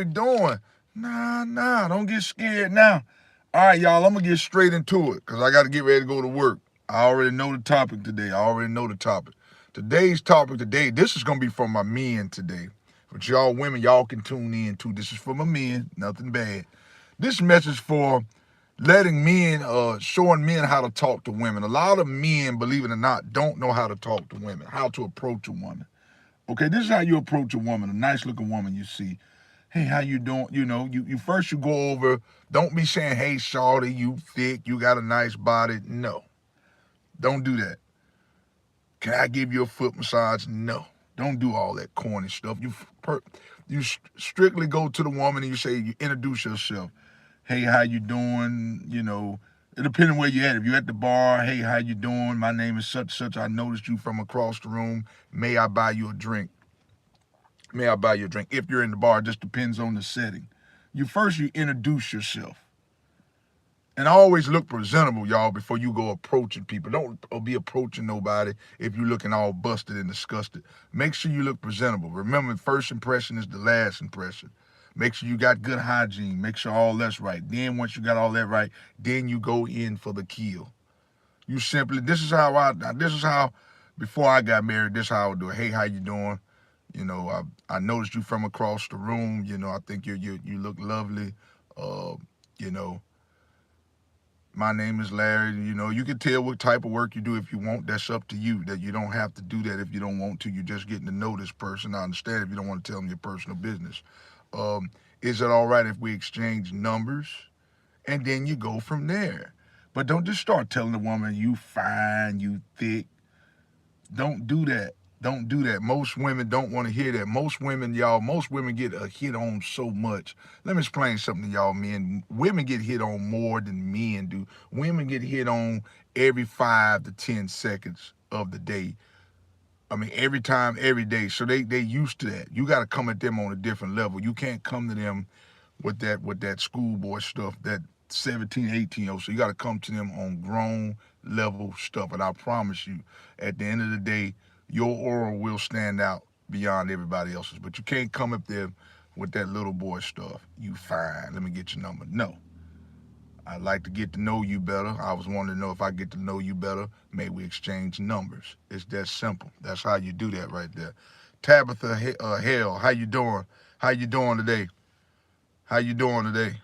we doing? Nah, don't get scared now. All right, y'all, I'm going to get straight into it because I got to get ready to go to work. I already know the topic today. Today's topic today, this is going to be for my men today. But y'all women, y'all can tune in too. This is for my men, nothing bad. This message for letting men, showing men how to talk to women. A lot of men, believe it or not, don't know how to talk to women, how to approach a woman. Okay, this is how you approach a woman, a nice looking woman you see. Hey, how you doing? You first you go over, don't be saying, hey, shawty, you thick, you got a nice body. No, don't do that. Can I give you a foot massage? No. Don't do all that corny stuff. You strictly go to the woman and you introduce yourself. Hey, how you doing? It depends on where you're at. If you're at the bar, hey, how you doing? My name is such. I noticed you from across the room. May I buy you a drink? May I buy you a drink? If you're in the bar, it just depends on the setting. You introduce yourself. And always look presentable, y'all, before you go approaching people. Don't be approaching nobody if you're looking all busted and disgusted. Make sure you look presentable. Remember, first impression is the last impression. Make sure you got good hygiene. Make sure all that's right. Then once you got all that right, then you go in for the kill. This is how, before I got married, this is how I would do it. Hey, how you doing? I noticed you from across the room. I think you look lovely. Uh, you know, my name is Larry. You can tell what type of work you do if you want. That's up to you. That you don't have to do that if you don't want to. You're just getting to know this person. I understand if you don't want to tell them your personal business. Is it all right if we exchange numbers? And then you go from there. But don't just start telling the woman you fine, you thick. Don't do that. Don't do that. Most women don't want to hear that. Most women get a hit on so much. Let me explain something to y'all men. Women get hit on more than men do. Women get hit on every 5 to 10 seconds of the day. I mean, every time, every day. So they used to that. You got to come at them on a different level. You can't come to them with that schoolboy stuff, that 17, 18 So you got to come to them on grown level stuff. And I promise you, at the end of the day, your aura will stand out beyond everybody else's. But you can't come up there with that little boy stuff. You fine. Let me get your number. No. I'd like to get to know you better. I was wanting to know if I get to know you better, may we exchange numbers. It's that simple. That's how you do that right there. Tabitha Hale, how you doing? How you doing today? How you doing today?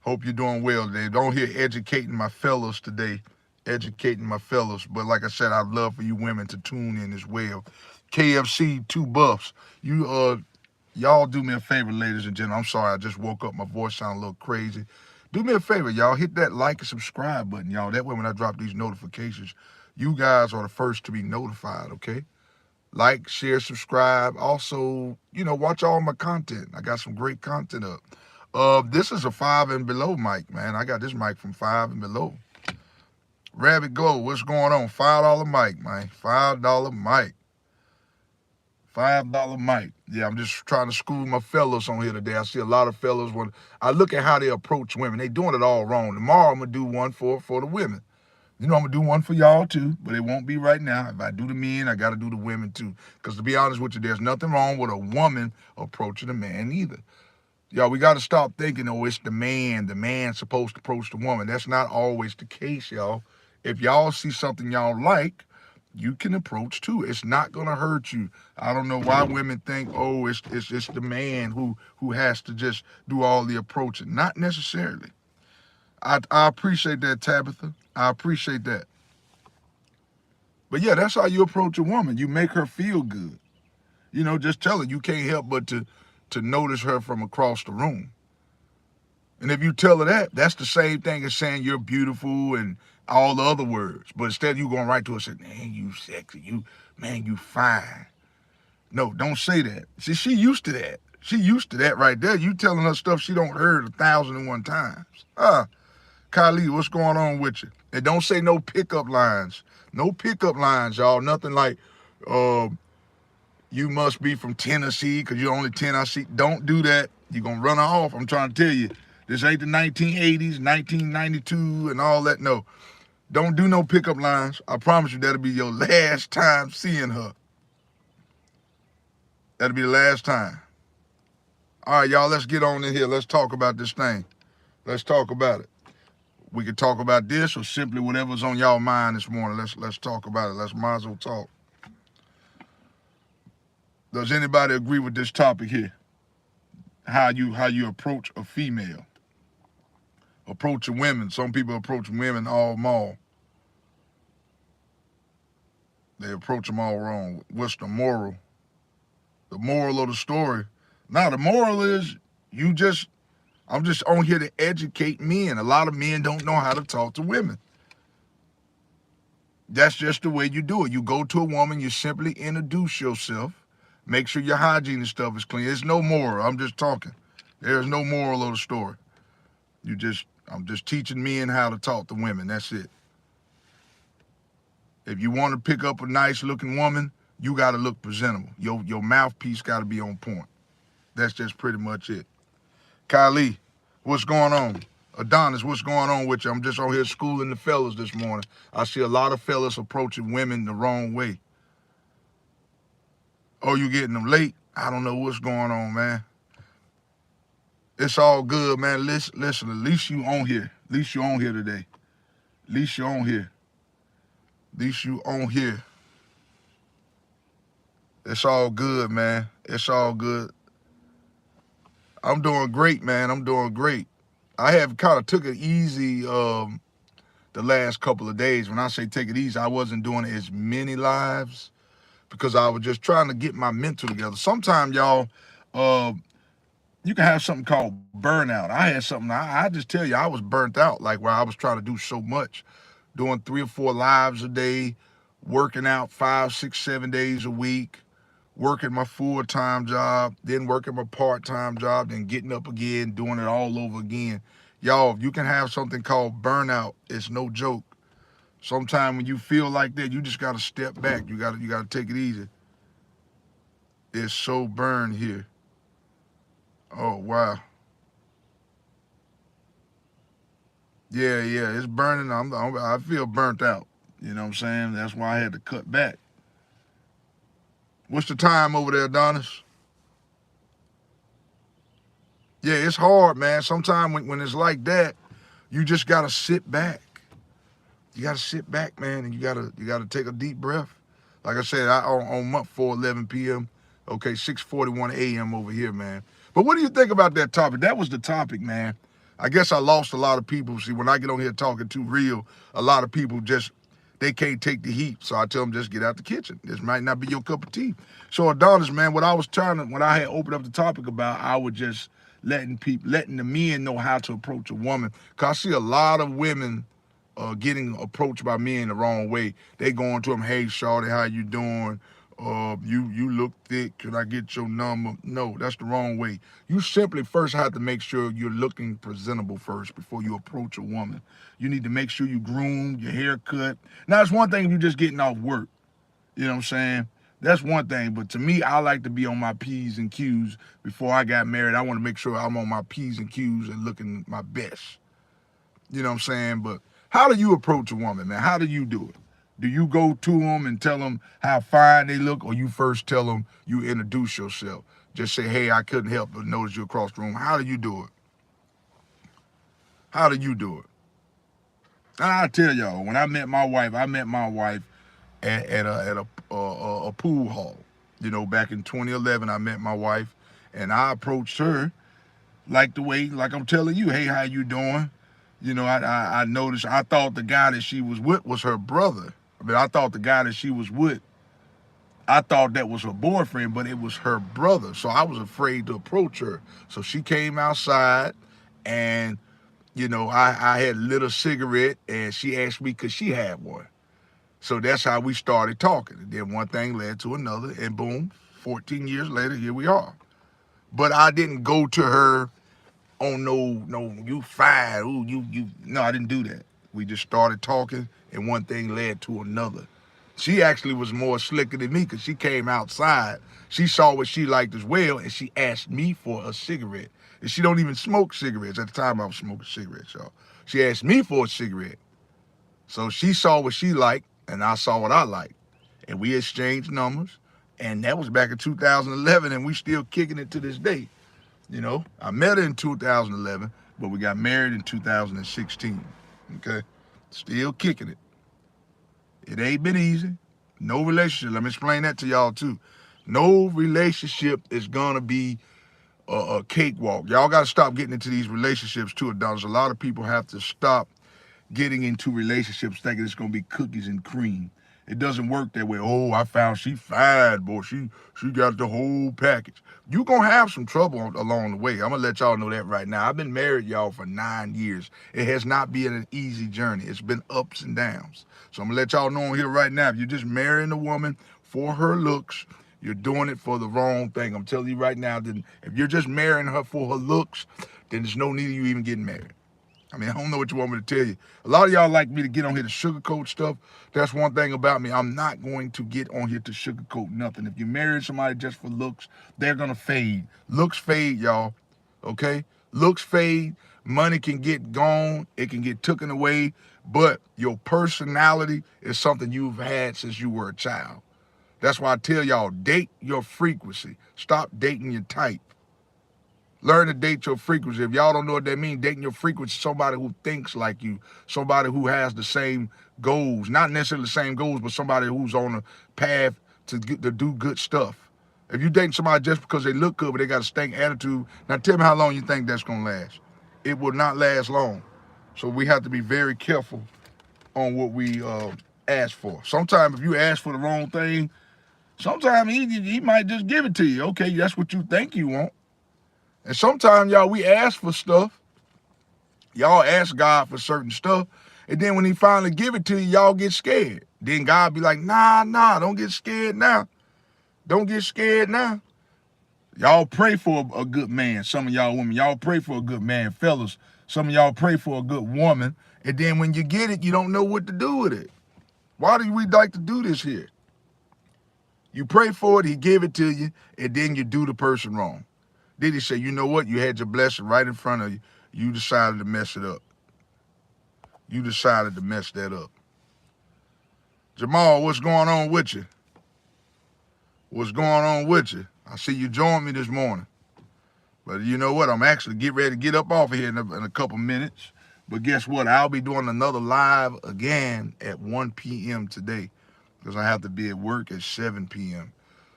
Hope you're doing well today. Don't hear educating my fellows today. Educating my fellows. But like I said, I'd love for you women to tune in as well. KFC 2 buffs. Y'all do me a favor, ladies and gentlemen. I'm sorry, I just woke up. My voice sounds a little crazy. Do me a favor, y'all. Hit that like and subscribe button, y'all. That way when I drop these notifications, you guys are the first to be notified, okay? Like, share, subscribe. Also, watch all my content. I got some great content up. This is a 5 and below mic, man. I got this mic from 5 and below. Rabbit Glow, what's going on? $5 mic, man. $5 mic. $5 mic. Yeah, I'm just trying to school my fellows on here today. I see a lot of fellows when I look at how they approach women. They doing it all wrong. Tomorrow I'm gonna do one for the women. I'm gonna do one for y'all too, but it won't be right now. If I do the men, I gotta do the women too. Because to be honest with you, there's nothing wrong with a woman approaching a man either. Y'all, we gotta stop thinking, oh, it's the man. The man's supposed to approach the woman. That's not always the case, y'all. If y'all see something y'all like, you can approach too. It's not gonna hurt you. I don't know why women think, oh, it's the man who has to just do all the approaching. Not necessarily. I appreciate that, Tabitha. I appreciate that. But yeah, that's how you approach a woman. You make her feel good. Just tell her you can't help but to notice her from across the room. And if you tell her that, that's the same thing as saying you're beautiful and all the other words. But instead you going right to her and say, man, you sexy, you fine. No, don't say that. See, she used to that. She used to that right there. You telling her stuff she don't heard 1,001 times. Kylie, what's going on with you? And don't say no pickup lines. No pickup lines, y'all. Nothing like, you must be from Tennessee because you're only Tennessee. Don't do that. You're going to run her off. I'm trying to tell you. This ain't the 1980s, 1992, and all that. No. Don't do no pickup lines. I promise you that'll be your last time seeing her. That'll be the last time. All right, y'all, let's get on in here. Let's talk about this thing. Let's talk about it. We can talk about this or simply whatever's on y'all mind this morning. Let's talk about it. Let's might as well talk. Does anybody agree with this topic here? How you approach a female, approaching women. Some people approach women all mall. They approach them all wrong. What's the moral? The moral of the story. Now the moral is I'm just on here to educate men. A lot of men don't know how to talk to women. That's just the way you do it. You go to a woman, you simply introduce yourself, make sure your hygiene and stuff is clean. There's no moral. I'm just talking. There's no moral of the story. I'm just teaching men how to talk to women. That's it. If you want to pick up a nice looking woman, you got to look presentable. Your mouthpiece got to be on point. That's just pretty much it. Kylie, what's going on? Adonis, what's going on with you? I'm just on here schooling the fellas this morning. I see a lot of fellas approaching women the wrong way. Oh, you getting them late? I don't know what's going on, man. It's all good, man. Listen, at least you on here. At least you on here today. At least you on here. At least you on here. It's all good, man. It's all good. I'm doing great, man. I'm doing great. I have kind of took it easy the last couple of days. When I say take it easy, I wasn't doing as many lives because I was just trying to get my mental together. Sometimes, y'all, you can have something called burnout. I had something, I just tell you, I was burnt out, like where I was trying to do so much, doing 3 or 4 lives a day, working out 5, 6, 7 days a week, working my full-time job, then working my part-time job, then getting up again, doing it all over again. Y'all, you can have something called burnout. It's no joke. Sometimes when you feel like that, you just got to step back. You got to take it easy. It's so burned here. Oh, wow. Yeah, it's burning. I feel burnt out. You know what I'm saying? That's why I had to cut back. What's the time over there, Adonis? Yeah, it's hard, man. Sometimes when it's like that, you just gotta sit back. You gotta sit back, man, and you gotta take a deep breath. Like I said, on month 4:11 p.m. Okay, 6:41 a.m. over here, man. But what do you think about that topic? That was the topic, man. I guess I lost a lot of people. See, when I get on here talking too real, a lot of people they can't take the heat. So I tell them just get out the kitchen. This might not be your cup of tea. So Adonis, man, when I had opened up the topic about, I was just letting the men know how to approach a woman. Cause I see a lot of women getting approached by men the wrong way. They going to them, hey, shawty, how you doing? You look thick. Can I get your number? No, that's the wrong way. You simply first have to make sure you're looking presentable first before you approach a woman. You need to make sure you groomed, your hair cut. Now, it's one thing if you're just getting off work. You know what I'm saying? That's one thing. But to me, I like to be on my P's and Q's before I got married. I want to make sure I'm on my P's and Q's and looking my best. You know what I'm saying? But how do you approach a woman, man? How do you do it? Do you go to them and tell them how fine they look, or you first tell them, you introduce yourself? Just say, hey, I couldn't help but notice you across the room. How do you do it? How do you do it? And I tell y'all, when I met my wife at a pool hall. You know, back in 2011, I met my wife, and I approached her like I'm telling you, hey, how you doing? You know, I noticed, I thought the guy that she was with was her brother. I mean, I thought the guy that she was with, I thought that was her boyfriend, but it was her brother. So I was afraid to approach her. So she came outside, and, you know, I had lit a cigarette, and she asked me could she have one. So that's how we started talking. And then one thing led to another, and boom, 14 years later, here we are. But I didn't go to her, oh, no, you fine, ooh, you. No, I didn't do that. We just started talking, and one thing led to another. She actually was more slicker than me because she came outside. She saw what she liked as well, and she asked me for a cigarette. And she don't even smoke cigarettes. At the time, I was smoking cigarettes, y'all. She asked me for a cigarette. So she saw what she liked, and I saw what I liked. And we exchanged numbers, and that was back in 2011, and we still kicking it to this day. You know, I met her in 2011, but we got married in 2016. Okay, still kicking it. It ain't been easy. No relationship. Let me explain that to y'all too. No relationship is gonna be a cakewalk. Y'all got to stop getting into these relationships too. There's a lot of people have to stop getting into relationships thinking it's gonna be cookies and cream. It doesn't work that way. Oh, I found she fine, boy. She got the whole package. You gonna have some trouble along the way. I'm gonna let y'all know that right now. I've been married, y'all, for 9 years. It has not been an easy journey. It's been ups and downs. So I'm gonna let y'all know here right now. If you're just marrying a woman for her looks, you're doing it for the wrong thing. I'm telling you right now. Then if you're just marrying her for her looks, then there's no need of you even getting married. I mean, I don't know what you want me to tell you. A lot of y'all like me to get on here to sugarcoat stuff. That's one thing about me. I'm not going to get on here to sugarcoat nothing. If you marry somebody just for looks, they're going to fade. Looks fade, y'all. Okay? Looks fade. Money can get gone. It can get taken away. But your personality is something you've had since you were a child. That's why I tell y'all, date your frequency. Stop dating your type. Learn to date your frequency. If y'all don't know what that means, dating your frequency, somebody who thinks like you, somebody who has the same goals, not necessarily the same goals, but somebody who's on a path to do good stuff. If you dating somebody just because they look good, but they got a stank attitude, now tell me how long you think that's gonna last. It will not last long. So we have to be very careful on what we ask for. Sometimes if you ask for the wrong thing, sometimes he might just give it to you. Okay, that's what you think you want. And sometimes, y'all, we ask for stuff. Y'all ask God for certain stuff. And then when he finally give it to you, y'all get scared. Then God be like, nah, don't get scared now. Don't get scared now. Y'all pray for a good man. Some of y'all women, y'all pray for a good man. Fellas, some of y'all pray for a good woman. And then when you get it, you don't know what to do with it. Why do we like to do this here? You pray for it, he give it to you, and then you do the person wrong. Then he say, you know what? You had your blessing right in front of you. You decided to mess it up. You decided to mess that up. Jamal, what's going on with you? What's going on with you? I see you joined me this morning. But you know what? I'm actually getting ready to get up off of here in a couple minutes. But guess what? I'll be doing another live again at 1 p.m. today because I have to be at work at 7 p.m.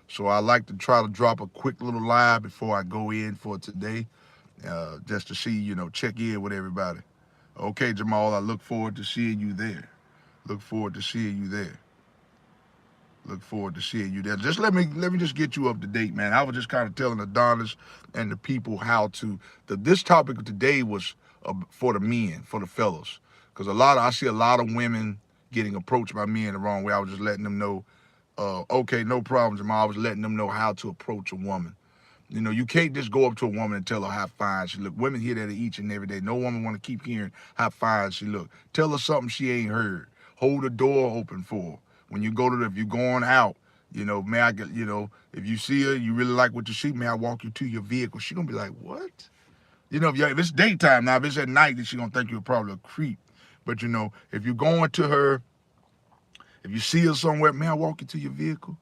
So I like to try to drop a quick little live before I go in for today, just to see, check in with everybody. Okay, Jamal, I look forward to seeing you there. Look forward to seeing you there. Look forward to seeing you there. Just let me just get you up to date, man. I was just kind of telling Adonis and the people how to. This topic of today was for the men, for the fellas, because I see a lot of women getting approached by men the wrong way. I was just letting them know. Okay, no problem, Jamal. I was letting them know how to approach a woman. You can't just go up to a woman and tell her how fine she look. Women hear that each and every day. No woman want to keep hearing how fine she look. Tell her something she ain't heard. Hold the door open for her. When you go to if you're going out, may I get, if you see her, you really like what you see, may I walk you to your vehicle? She gonna be like, what? If it's daytime now, if it's at night, then she gonna think you're probably a creep. But if you're going to her, if you see her somewhere, may I walk you to your vehicle?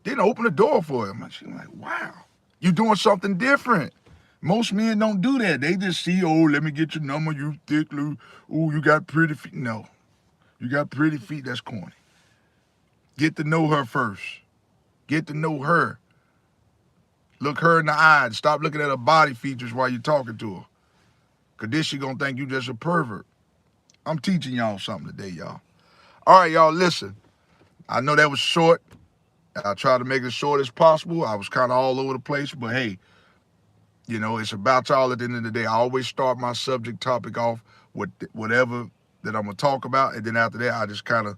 Then open the door for her. She's like, wow, you're doing something different. Most men don't do that. They just see, oh, let me get your number, you thick, oh, you got pretty feet. No, you got pretty feet, that's corny. Get to know her first. Get to know her. Look her in the eye. Stop looking at her body features while you're talking to her. Because then she going to think you just a pervert. I'm teaching y'all something today, y'all. All right, y'all, listen. I know that was short. I tried to make it as short as possible. I was kind of all over the place, but hey, it's about y'all at the end of the day. I always start my subject topic off with whatever that I'm going to talk about, and then after that, I just kind of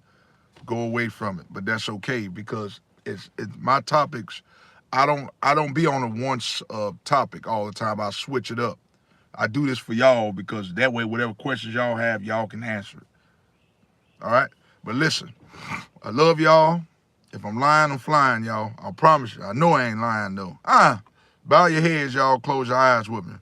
go away from it. But that's okay because it's my topics. I don't be on a one topic all the time. I switch it up. I do this for y'all because that way, whatever questions y'all have, y'all can answer it. All right? But listen, I love y'all. If I'm lying, I'm flying, y'all. I promise you. I know I ain't lying, though. Bow your heads, y'all. Close your eyes with me.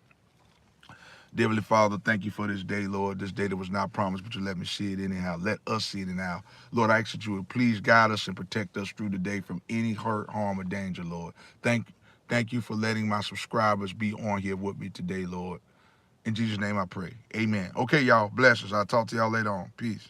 Dear Heavenly Father, thank you for this day, Lord. This day that was not promised, but you let me see it anyhow. Let us see it anyhow. Lord, I ask that you would please guide us and protect us through the day from any hurt, harm, or danger, Lord. Thank Thank you for letting my subscribers be on here with me today, Lord. In Jesus' name I pray. Amen. Okay, y'all. Blessings. I'll talk to y'all later on. Peace.